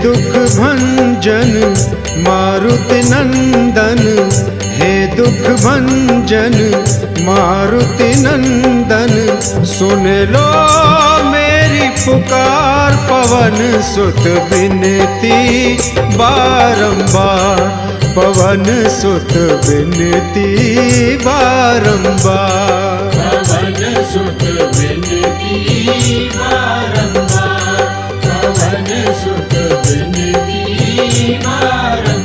दुख भंजन मारुति नंदन, हे दुख भंजन मारुति नंदन, सुन लो मेरी पुकार पवन सुत विनती बारंबार, पवन सुत विनती बारंबार, पवन सुत विनती बारंबार, पवन सुत विनती बारंबार।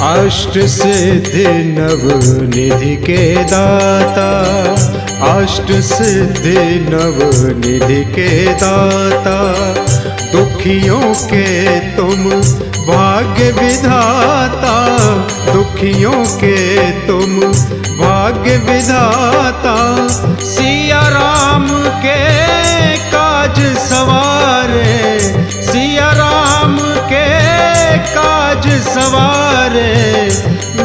अष्ट सिद्धि नव निधि के दाता, अष्ट सिद्धि नव निधि के दाता, दुखियों के तुम भाग्य विधाता, दुखियों के तुम भाग्य विधाता, सिया राम के काज सवारे, सिया राम के काज सवारे,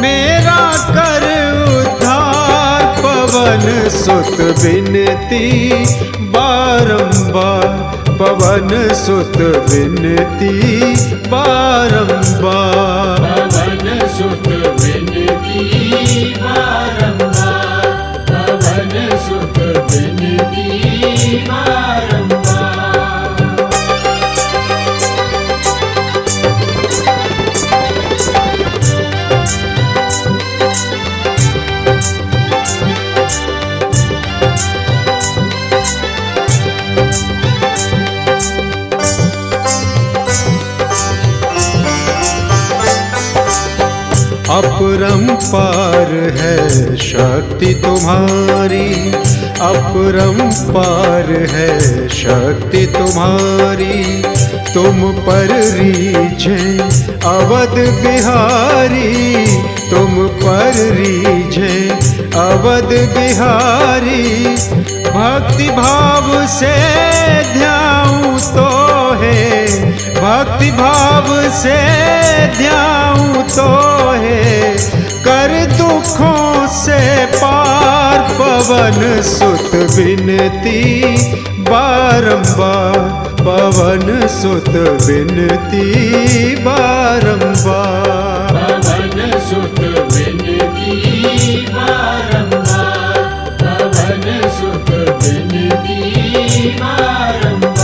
मेरा कर उद्धार पवन सुत विनती बारंबार, पवन सुत विनती बारंबार, पवन सुत विनती बारंबार, पवन सुत विनती बारंबार। अपरंपार है शक्ति तुम्हारी, अपरंपार है शक्ति तुम्हारी, तुम पर रीझे अवध बिहारी, तुम पर रीझे अवध बिहारी, भक्ति भाव से ध्याऊं तो है, भक्ति भाव से ध्याऊं तो है, कर दुखों से पार पवन सुत विनती बारंबार, पवन सुत विनती बारंबार, पवन सुत विनती बारंबार, पवन सुत विनती बारंबार।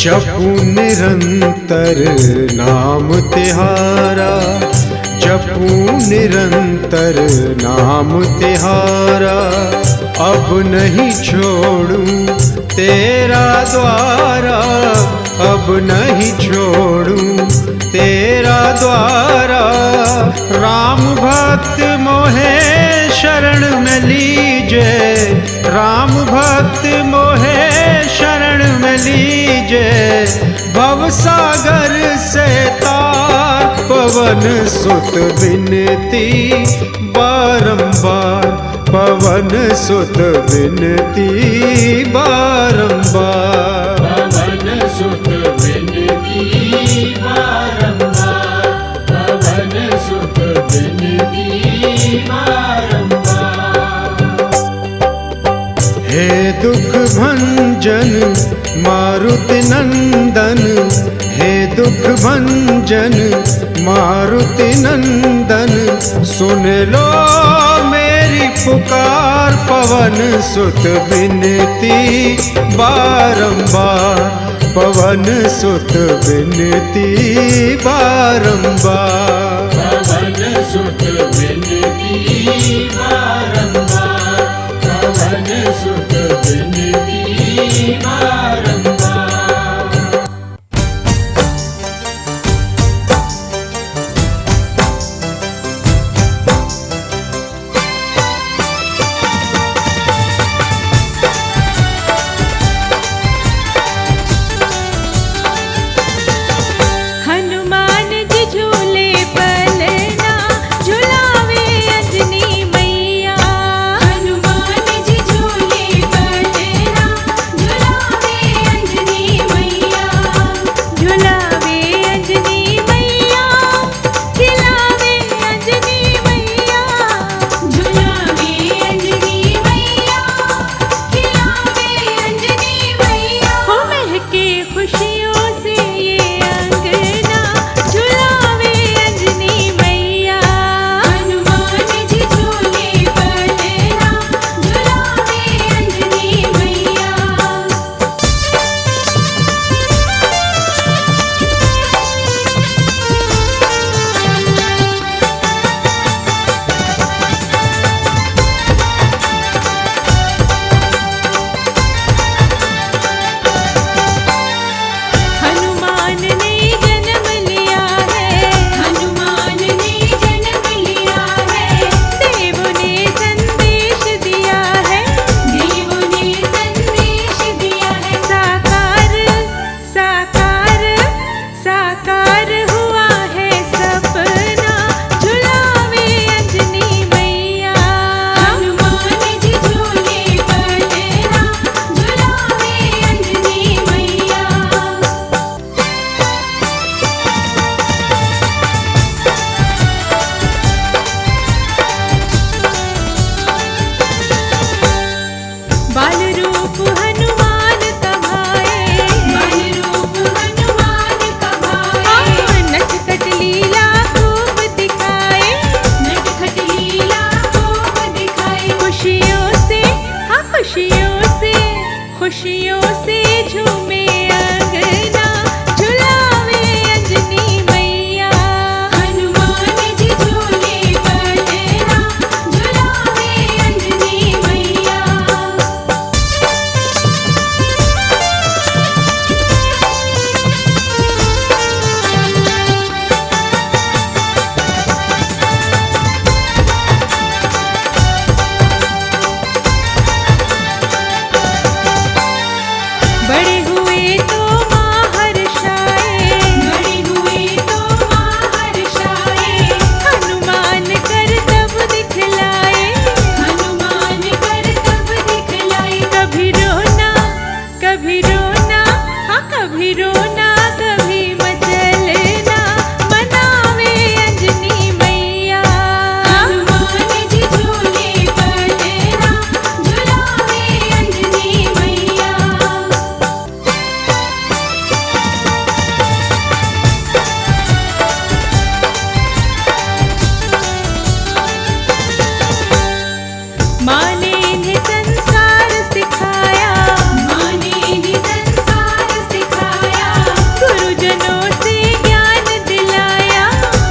जपू निरंतर नाम तिहारा, जपू निरंतर नाम तिहारा, अब नहीं छोड़ूं तेरा द्वारा, अब नहीं छोड़ूं तेरा द्वारा, राम भक्त मोहे शरण में लीजे, राम भक्त मोहे शरण में लीजे, भव सागर से तार पवन सुत विनती बारंबार, पवन सुत विनती बारंबार, पवन सुत विनती बारंबार, पवन सुत विनती बारंबार। हे दुख भंजन मारुति नंदन, हे दुख भंजन मारुति नंदन, सुन लो मेरी पुकार पवन सुत विनती बारंबार, पवन सुत विनती बारंबार, पवन सुत विनती बारंबार, पवन सुत विनती बारंबार। खुशियों से झूमे अंगना, झुलावे अंजनी मैया। हनुमान जी झूले पलना, झुलावे अंजनी मैया। बड़े हुए तो माँ हर्षाए, बड़े हुए तो माँ हर्षाए। हनुमान कर तब दिखलाए, हनुमान कर तब दिखलाए। कभी रोना, कभी रोना, हाँ कभी रोना, कभी मचलना, मनावे अंजनी मैया। हनुमान जी झूले पलना, झुलावे अंजनी मैया। माँ ने इन्हें संस्कार सिखाया, माँ ने इन्हें संस्कार सिखाया। गुरुजनों से ज्ञान दिलाया,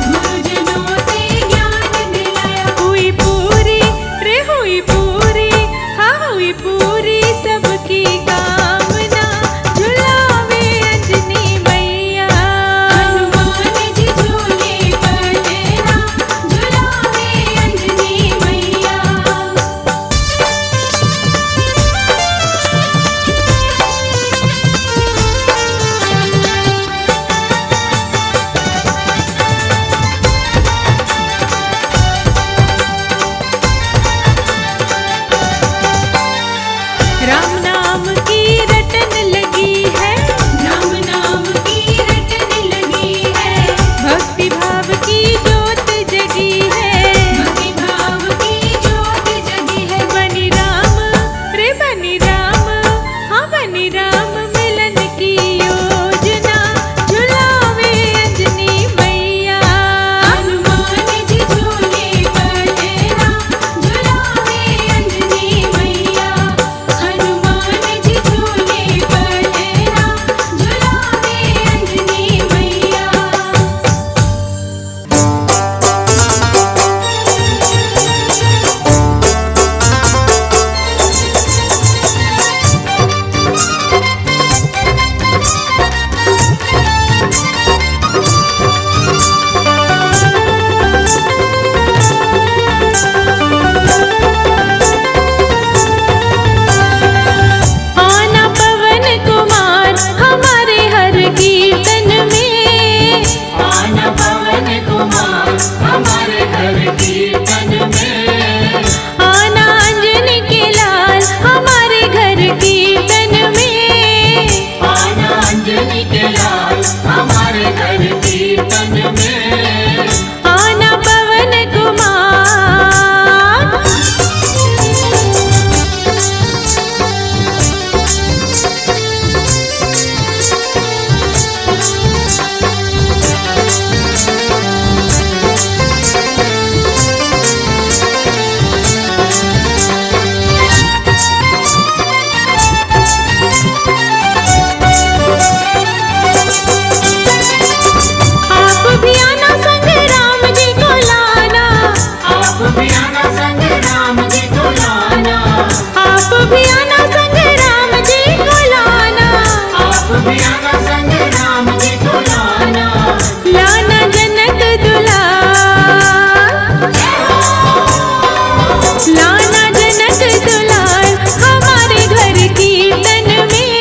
गुरुजनों से ज्ञान दिलाया। हुई पूरी रे हुई पूरी, हाँ हुई पूरी सबकी कामना, झुलावे अंजनी मैया। हनुमान जी झूले पलना, झुलावे अंजनी मैया। राम नाम की रटन लगी है, राम नाम की रटन लगी है। भक्ति भाव की जोत जगी है, भक्ति भाव की जोत जगी है। बनी राम रे बनी राम, हाँ बनी राम मिलन की योजना, झुलावे अंजनी मैया। हनुमान जी झूले पलना, झुलावे अंजनी मैया। हनुमान जी झूले पलना, झुलावे अंजनी मैया। आना पवन कुमार हमारे हर कीर्तन में, आना पवन कुमार हमारे घर कीर्तन में। आना अंजनी के लाल हमारे घर कीर्तन में। आना अंजनी के लाल हमारे घर कीर्तन में। आना पवन कुमार। आप भी आना संग राम जी को लाना, आप भी आना संग राम जी को लाना। आप भी आना संग राम जी को लाना। आप भी आना संग राम जी को लाना। लाना जनक दुलार, लाना जनक दुलार हमारे घर कीर्तन में।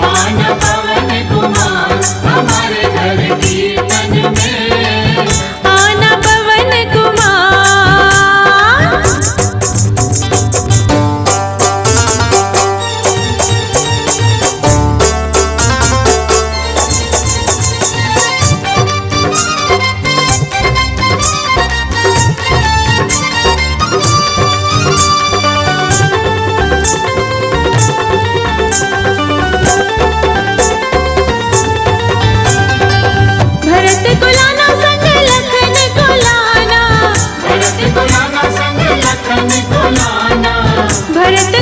आना पवन कुमार हमारे घर कीर्तन में। आना पवन कुमार। भरत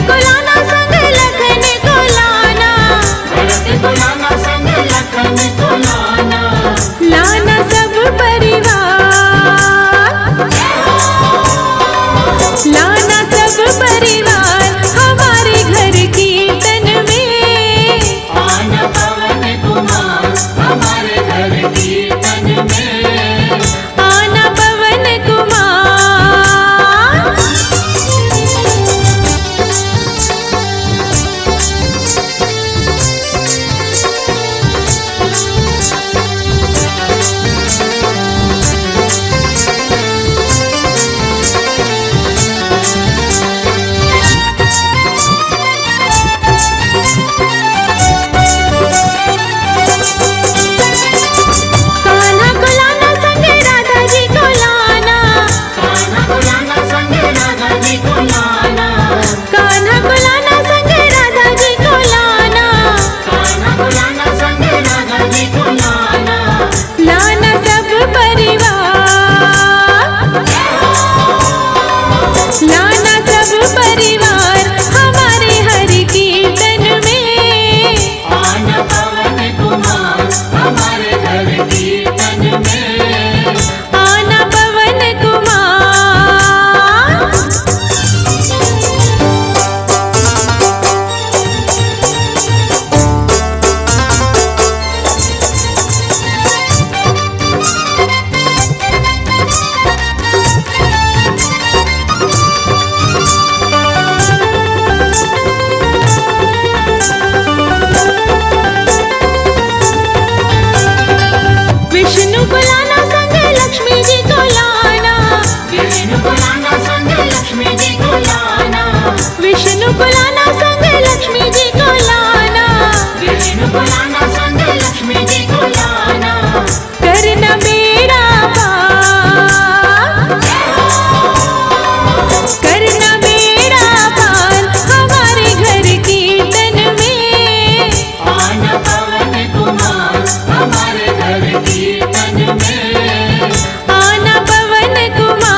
को लाना संग लखन को लाना संग लक्ष्मी जी को लाना, विष्णु को लाना संग लक्ष्मी जी को लाना, करना बेड़ा पार, करना बेड़ा पार हमारे घर कीर्तन में, आना पवन कुमार हमारे घर कीर्तन में, आना पवन कुमार।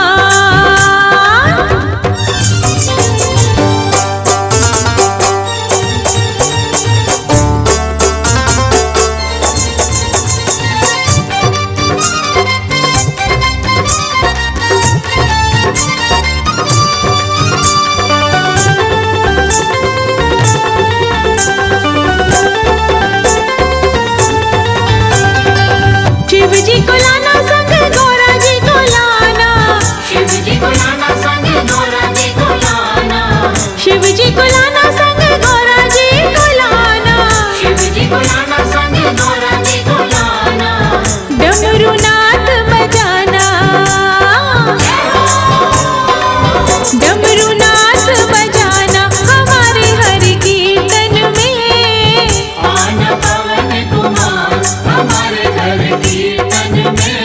शिव जी को लाना संग गौरा जी को लाना, शिव जी को लाना संग गौरा जी को लाना, शिव जी को लाना संग गौरा जी को लाना, शिव जी को लाना संग गौरा जी को लाना, डमरू नाथ बजाना, डमरू नाथ बजाना हमारे हरि कीर्तन में, आना पवन कुमार हमारे घर कीर्तन में,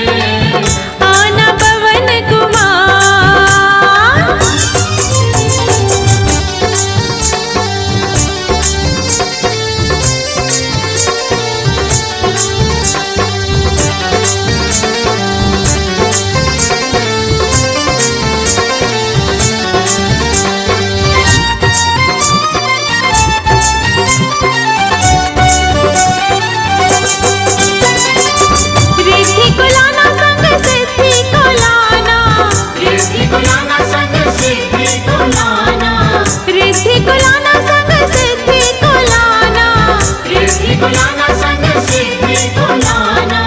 आना पवन कुमार। रिद्धि को लाना संग सिद्धि को लाना, रिद्धि को लाना संग सिद्धि को लाना, रिद्धि को लाना संग सिद्धि को लाना, रिद्धि को लाना संग सिद्धि को लाना,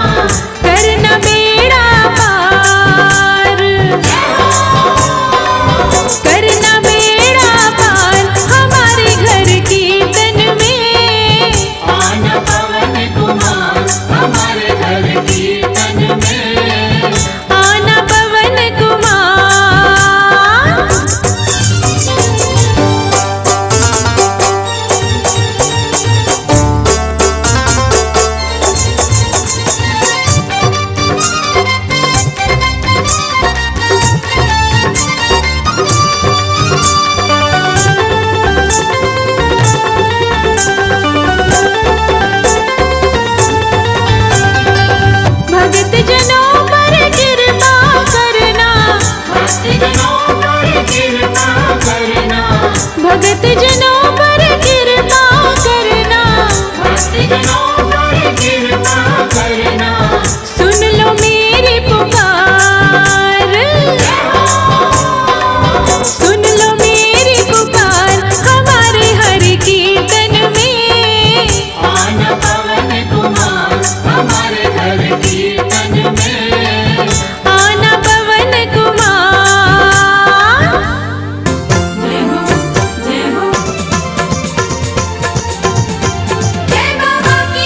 करना बेड़ा पार, करना बेड़ा पार हमारे घर कीर्तन में, आना पवन कुमार हमारे घर कीर्तन में, आना पवन कुमार। भगत जनों पर कृपा करना, भक्ति जनों पर कृपा करना, भगत जनों पर कृपा करना, भक्ति जनों पर कृपा करना, सुन लो मेरी पुकार, सुन लो मेरी पुकार हमारे हरि कीर्तन में, आना पवन कुमार हमारे घर कीर्तन में, आना पवन कुमार। जय हो जय हो, जय बाबा की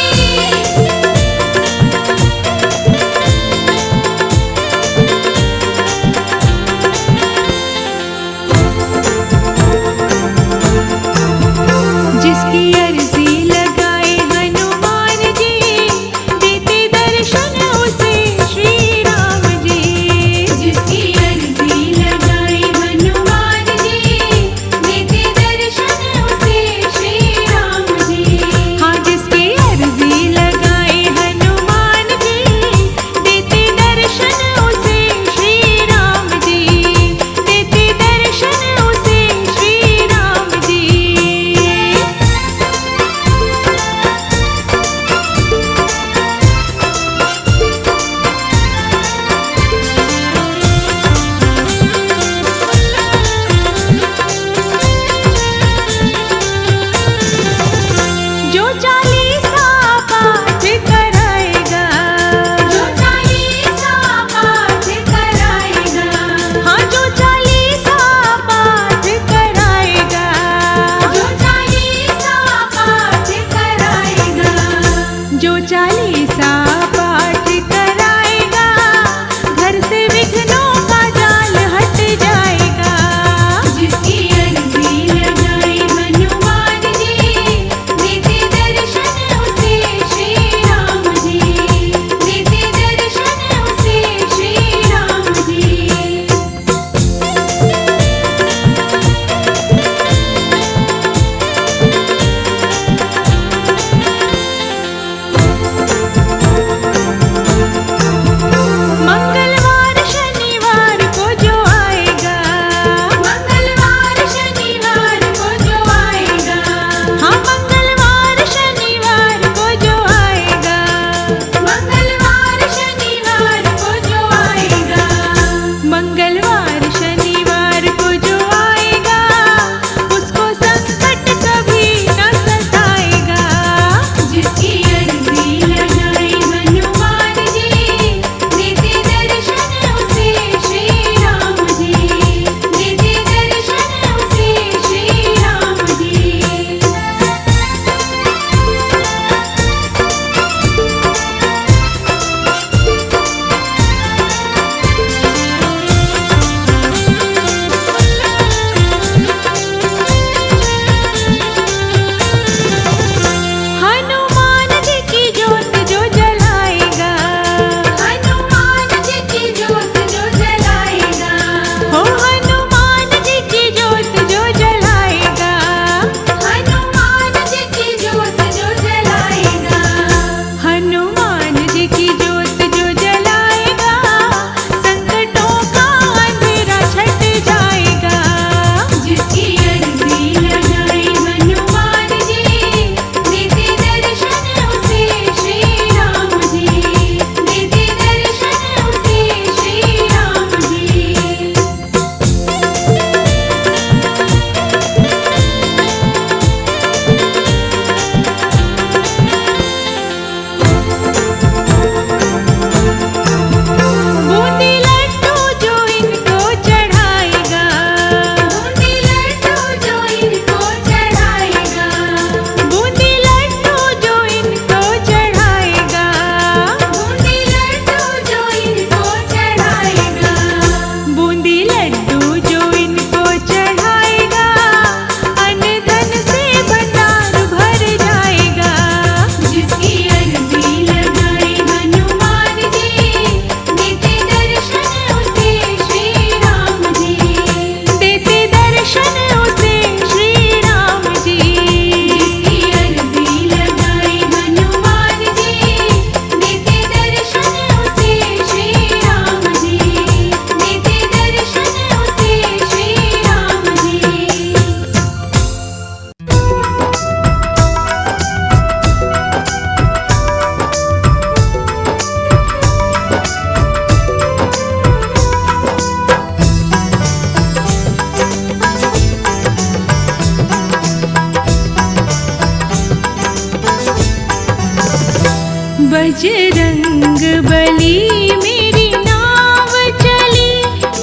बजरंग बली मेरी नाव चली,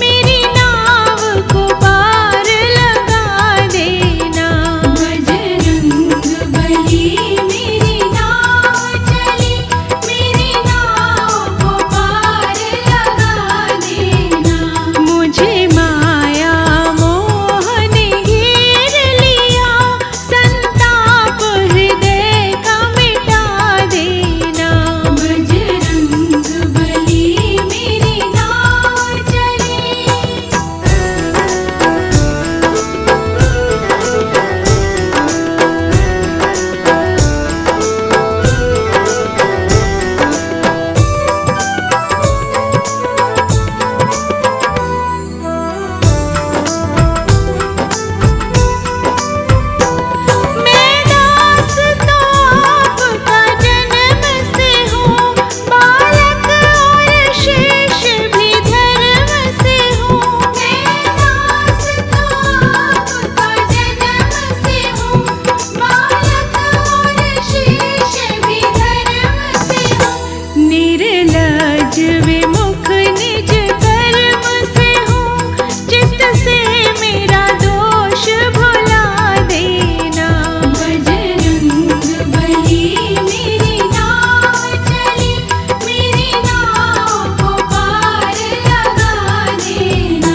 मेरी नाव को पार लगा देना। बजरंग बली मेरी नाव चली, मेरी नाव को पार लगा देना। मुझे माया मोह ने घेर लिया, संताप हृदय का मिटा देना। बजरंग बली मेरी नाव चली। मैं दास तो आपका जन्म से हूँ, बालक और शेष भी धर्म से हूँ। मैं दास तो आपका जन्म से हूँ, बालक और शेष भी धर्म से हूँ। निर्लज विमुख निज कर्म से हूँ, चित्त से मेरा दोष भुला देना। बजरंग बली मेरी नाव चली, मेरी नाव को पार लगा देना।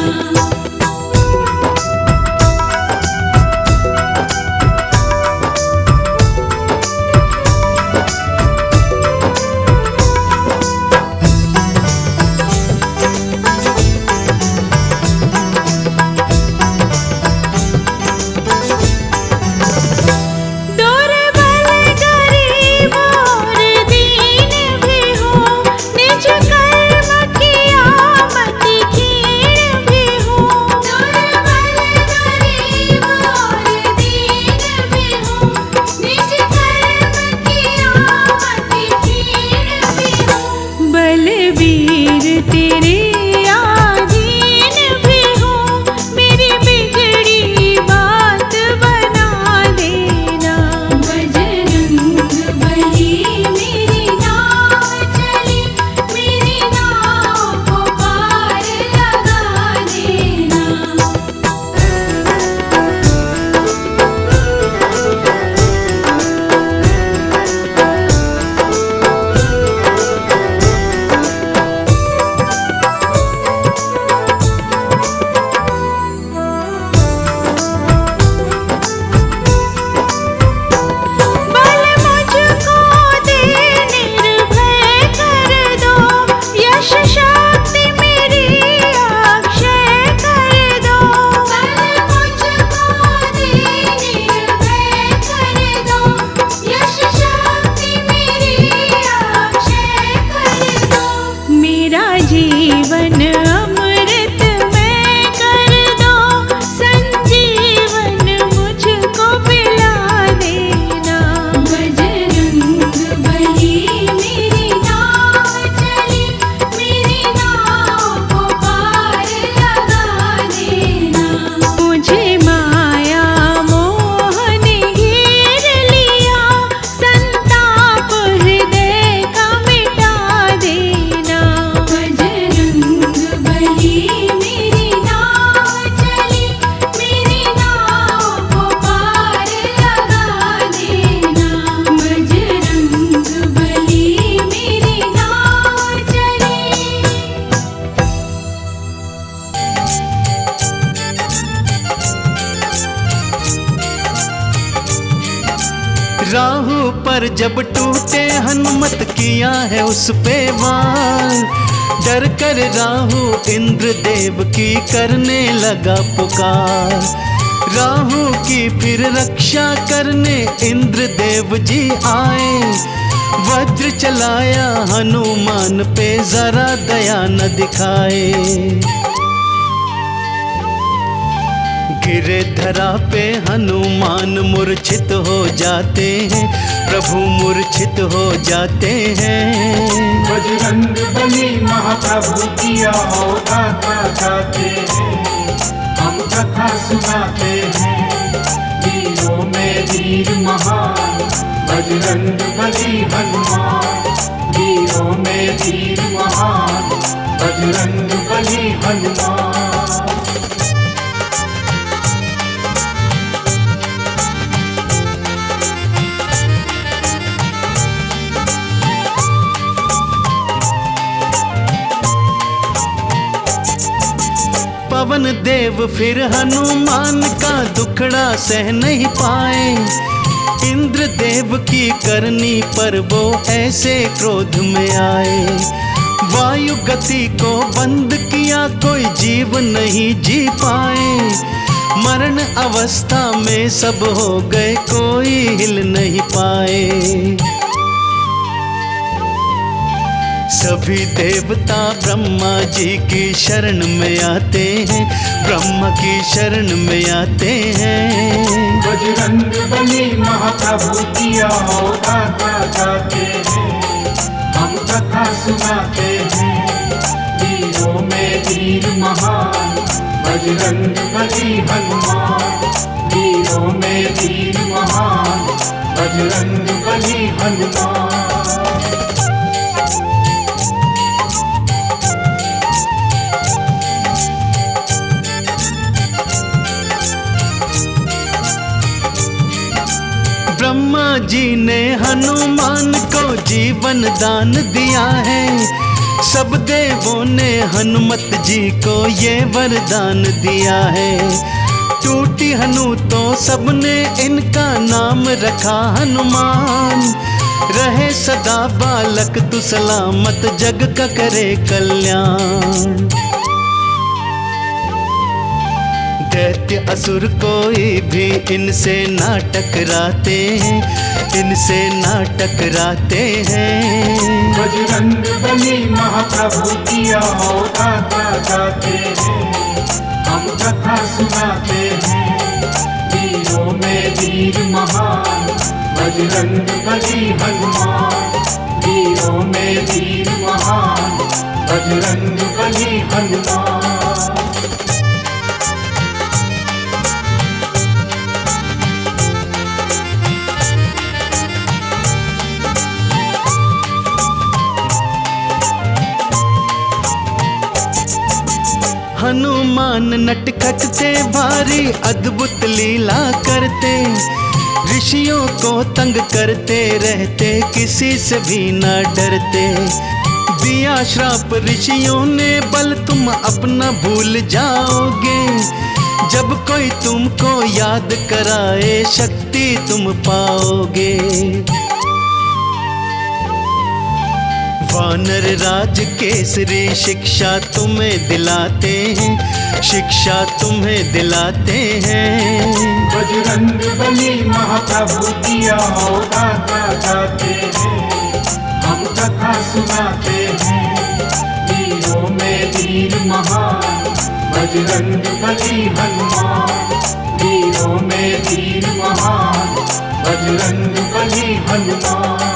दुर्बल गरीब और दीन भी हूँ, निज कर्म किया मति हीन भी हूँ। दुर्बल गरीब और दीन भी हूँ, निज कर्म किया मति हीन भी हूँ। बलवीर तेरे आधीन भी हूँ, मेरी बिगड़ी बात बना देना। बजरंग बली मेरी नाव चली, मेरी नाव को पार लगा देना। बल मुझको दे निर्भय कर दो, यश शक्ति मेरी अक्षय कर दो। बल मुझको दे निर्भय कर दो, यश शक्ति मेरी अक्षय कर दो। मेरा जीवन अमृतमय कर दो, संजीवन मुझको पिला देना। बजरंग बली मेरी नाव चली, मेरी नाव को पार लगा देना। मुझे माया मोह ने घेर लिया, संताप हृदय का मिटा देना। बजरंग बली मेरी नाव चली, मेरी नाव को पार लगा देना। बजरंग बली मेरी नाव चली। राहु पर जब टूटे हनुमत किया है उस पे वार, डर कर राहु इंद्र देव की करने लगा पुकार। राहु की फिर रक्षा करने इंद्र देव जी आए, वज्र चलाया हनुमान पे जरा दया न दिखाए। गिरे धरा पे हनुमान मूर्छित हो जाते हैं, प्रभु मूर्छित हो जाते हैं। बजरंग बली महाप्रभु किया हो गाथा गाते हैं, हम कथा सुनाते हैं। वीरों में वीर महान बजरंग बली हनुमान, में वीर महान बजरंग बली हनुमान। पवन देव फिर हनुमान का दुखड़ा सह नहीं पाए। इंद्र देव की करनी पर वो ऐसे क्रोध में आए। वायु गति को बंद किया, कोई जीव नहीं जी पाए। मरण अवस्था में सब हो गए, कोई हिल नहीं पाए। सभी देवता ब्रह्मा जी की शरण में आते हैं, ब्रह्मा की शरण में आते हैं। बजरंग बली महाप्रभु किया गाथा गाते हैं, हम कथा सुनाते हैं। वीरों में वीर महान बजरंग बली हनुमान। वीरों में वीर महान बजरंग बली हनुमान। ब्रह्मा जी ने हनुमान को जीवन दान दिया है। सब देवों ने हनुमत जी को ये वरदान दिया है। टूटी हनु तो सबने इनका नाम रखा हनुमान। रहे सदा बालक तू सलामत, जग का करे कल्याण। दैत्य असुर कोई भी इनसे ना टकराते हैं, इनसे ना टकराते हैं। बजरंग बली महाप्रभु किया गाथा गाते हैं, हम कथा सुनाते हैं। वीरों में वीर महान बजरंग बली हनुमान। वीरों में वीर महान बजरंग बली हनुमान। हनुमान नटखट थे भारी, अद्भुत लीला करते। ऋषियों को तंग करते रहते, किसी से भी न डरते। दिया श्राप ऋषियों ने बल, तुम अपना भूल जाओगे। जब कोई तुमको याद कराए, शक्ति तुम पाओगे। वानर राज केसरी शिक्षा तुम्हें दिलाते हैं, शिक्षा तुम्हें दिलाते हैं। बजरंग बली महाप्रभु किया गाथा गाते हैं, हम कथा सुनाते हैं। वीरों में वीर महान बजरंग बली हनुमान। वीरों में वीर महान बजरंग बली हनुमान।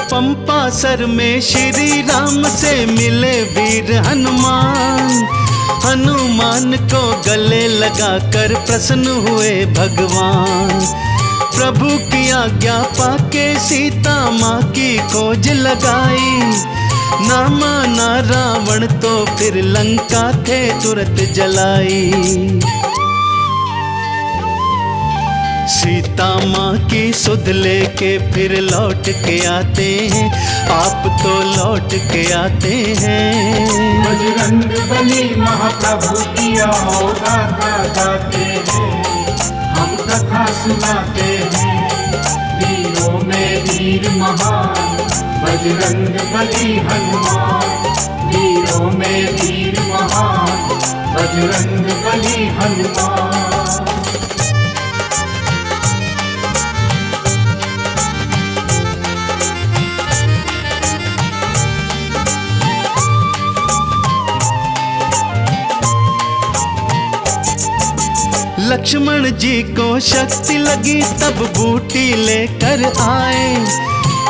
पंपासर में श्री राम से मिले वीर हनुमान। हनुमान को गले लगाकर प्रसन्न हुए भगवान। प्रभु की आज्ञा पाके सीता माँ की खोज लगाई। ना माना रावण तो फिर लंका थे तुरंत जलाई। सीता माँ की सुध लेके फिर लौट के आते हैं, आप तो लौट के आते हैं। बजरंग बली महाप्रभु किया गाथा गाते हैं, हम कथा सुनाते हैं। वीरों में वीर महान बजरंग बली हनुमान। वीरों में वीर महान बजरंग बली हनुमान। लक्ष्मण जी को शक्ति लगी, तब बूटी लेकर आए।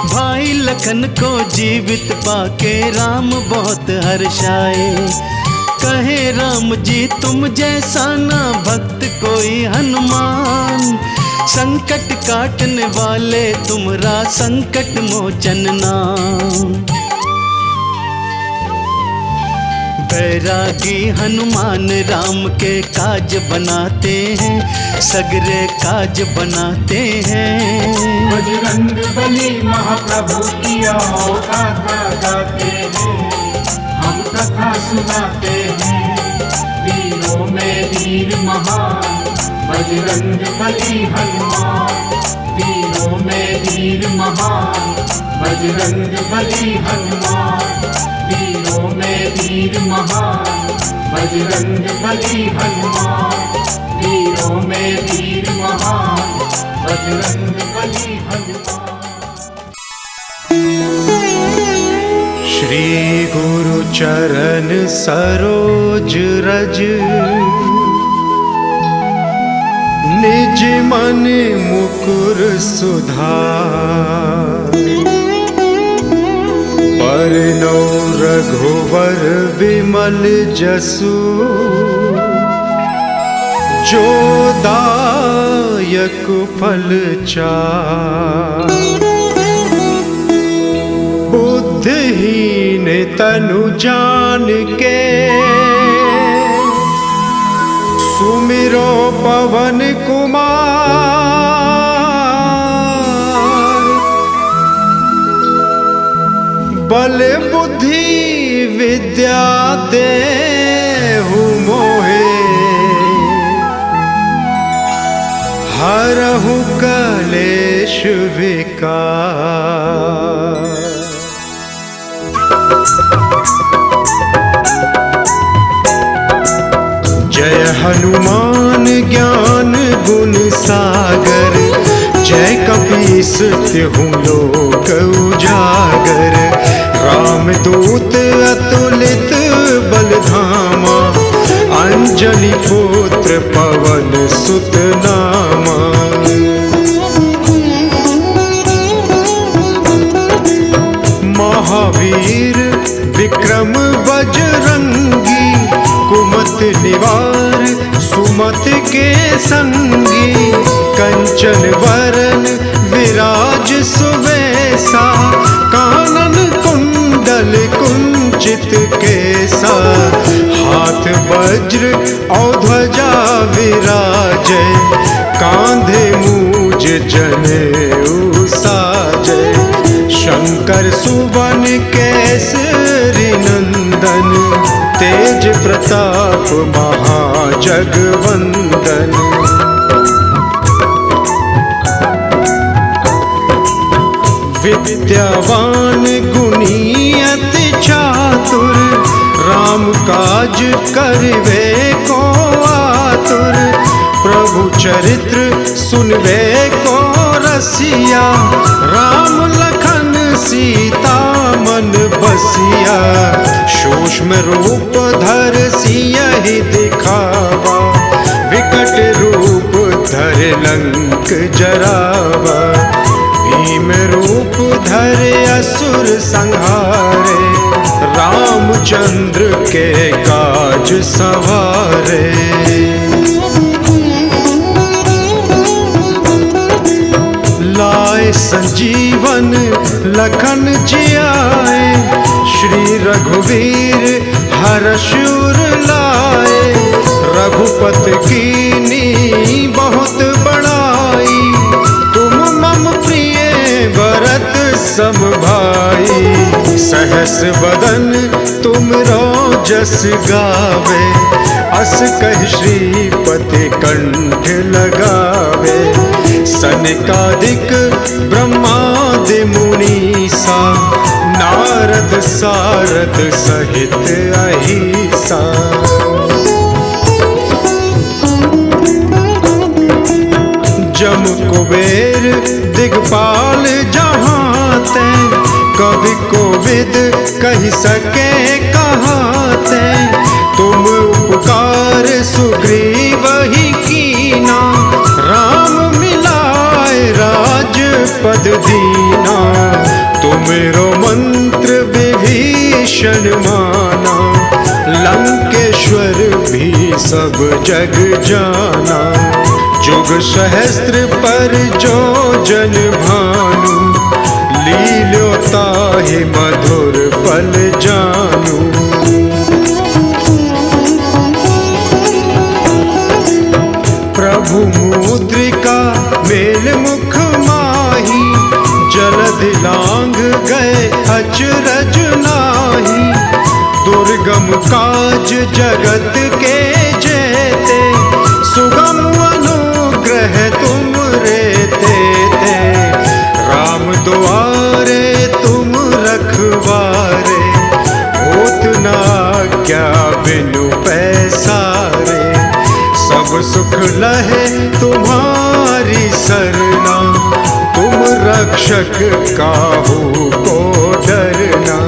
भाई लखन को जीवित पाके राम बहुत हर्षाए। कहे राम जी तुम जैसा ना भक्त कोई हनुमान, संकट काटने वाले तुम्हारा संकट मोचन नाम। बैरागी हनुमान राम के काज बनाते हैं, सगरे काज बनाते हैं। बजरंग बली महाप्रभु की आओ गाथा गाते हैं, हम कथा सुनाते हैं, वीरों में वीर महान बजरंग बली हनुमान। वीरों में वीर महान बजरंग बली हनुमान। वीरों में वीर महान बजरंग बली हनुमान। वीरों में वीर महान बजरंग बली हनुमान। श्री गुरु चरण सरोज रज, निज मन मुकुर सुधार। बरनौ रघुवर विमल जसु, जो दायक फल चार। बुद्धिहीन तनु जान के, सुमिरो पवन कुमार। बल बुद्धि विद्या देहु मोहे, हरहु कलेश विकार। जय हनुमान ज्ञान गुण सागर, जय कपीस तिहुँ लोक उजागर। रामदूत अतुलित बल धामा, अंजनी पुत्र पवन सुत नामा। महावीर विक्रम बजरंगी, कुमत निवार सुमत के संगी। कंचन वरन विराज सुवेसा, कानन कुंडल कुंचित केसा। हाथ वज्र और ध्वजा विराजै, कांधे मूज जनेऊ साजै। शंकर सुवन केसरी नंदन, तेज प्रताप महाजगवंदन। विद्यावान गुणी अति चातुर, राम काज करवे को आतुर। प्रभु चरित्र सुनवे को रसिया, राम लखन सीता मन बसिया। सूक्ष्म रूप धर सियहि दिखावा, विकट रूप धर लंक जरावा। भीम रूप धर असुर संहारे, रामचंद्र के काज सवारे। लाए संजीवन लखन जियाए, श्री रघुवीर हर्ष उर लाए। रघुपत कीनी बहुत बड़ाई, तुम मम प्रिय भरत सम भाई। सहस बदन तुमरो जस गावे, अस कहि श्रीपति कंठ लगावे। सनकादिक ब्रह्मादि मुनीसा, नारद सारद सहित अहिसा। जम कुबेर दिगपाल जहाँ ते, कवि कोविद कहि सके कहाँ ते। तुम उपकार सुग्रीव ही कीना, राम मिलाए राजपद दीना। तुमरो मंत्र विभीषण माना, लंकेश ईश्वर भी सब जग जाना। जुग सहस्त्र पर जो जन भानु, लील्यो ताहि मधुर फल जानू। प्रभु मुद्रिका मेल मुख माही, जलध लांघ गए अचरज नाही। दुर्गम काज जगत के जेते, सुगम अनुग्रह तुम रेते थे। राम दुआरे तुम रखवारे, होत ना क्या बिनु पैसारे। सब सुख लहे तुम्हारी सरना, तुम रक्षक काहू को डरना।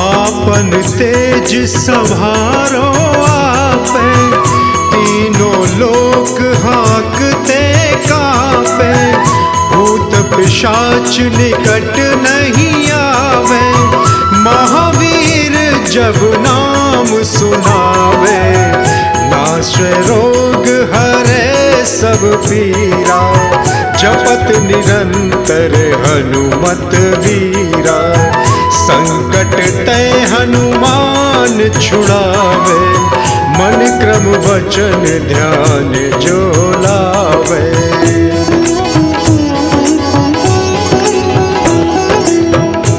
आपन तेज सवारो आपे, तीनों लोक हाँकते कांपे। भूत पिशाच निकट नहीं आवे, महावीर जब नाम सुनावे। नाश रोग हरे सब पीरा, जपत निरंतर हनुमत वीरा। संकट ते हनुमान छुड़ावे, मन क्रम वचन ध्यान जो लावे।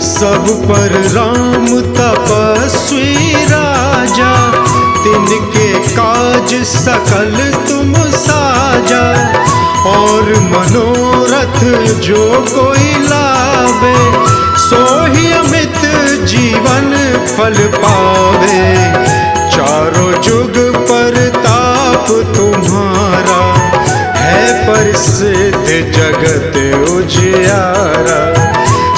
सब पर राम तपस्वी राजा, तिनके काज सकल तुम साजा। और मनोरथ जो कोई लावे, सोहि अमित जीवन फल पावे। चारों जुग परताप तुम्हारा, है प्रसिद्ध जगत उजियारा।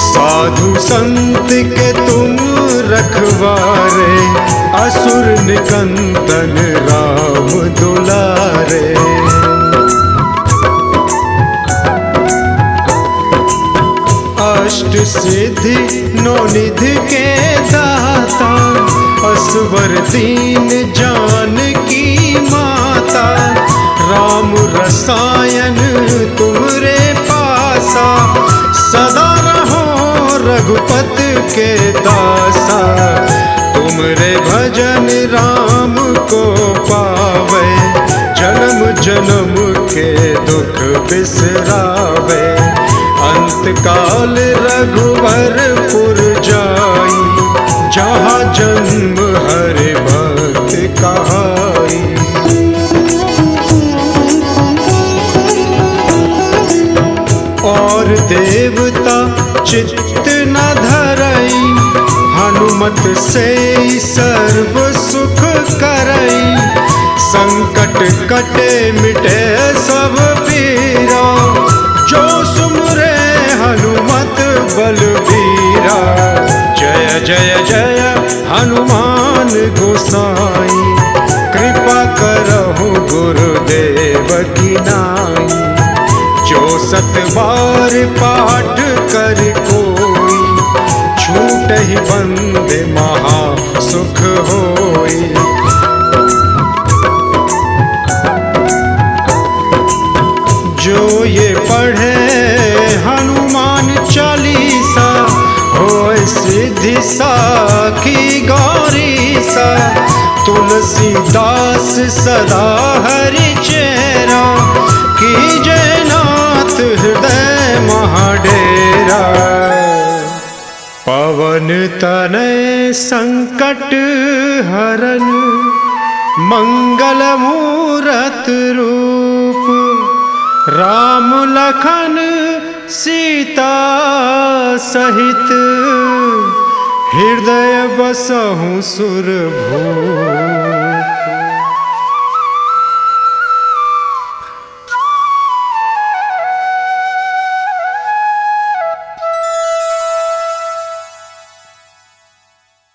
साधु संत के तुम रखवारे, असुर निकंदन राम दुलारे। अष्ट सिद्धि नौ निधि के दाता, असवर दीन जानकी माता। राम रसायन तुमरे पासा, सदा रहो रघुपत के दासा। तुमरे भजन राम को पावे, जन्म जन्म के दुख बिसरावे। अंत काल रघुवरपुर जाई, जहाँ जन्म हरि भक्त कहाई। और देवता चित्त न धरई, हनुमत से सर्व सुख करई। संकट कटे मिटे सब पीरा, जो सुमरे हनुमत बलबीरा। जय जय जय हनुमान गोसाई, कृपा करहु गुरुदेव की नाई। जो सत बार पाठ कर कोई, छूटहि बंद महा सुख होई। जो ये पढ़े हनुमान चालीसा, होय सिद्धि साखी गौरीसा। तुलसीदास सदा हरि चेरा, कीजे नाथ हृदय महाडेरा। पवन तनय संकट हरन, मंगल मूरत रूप। राम लखन सीता सहित, हृदय बसहु सुरभूप।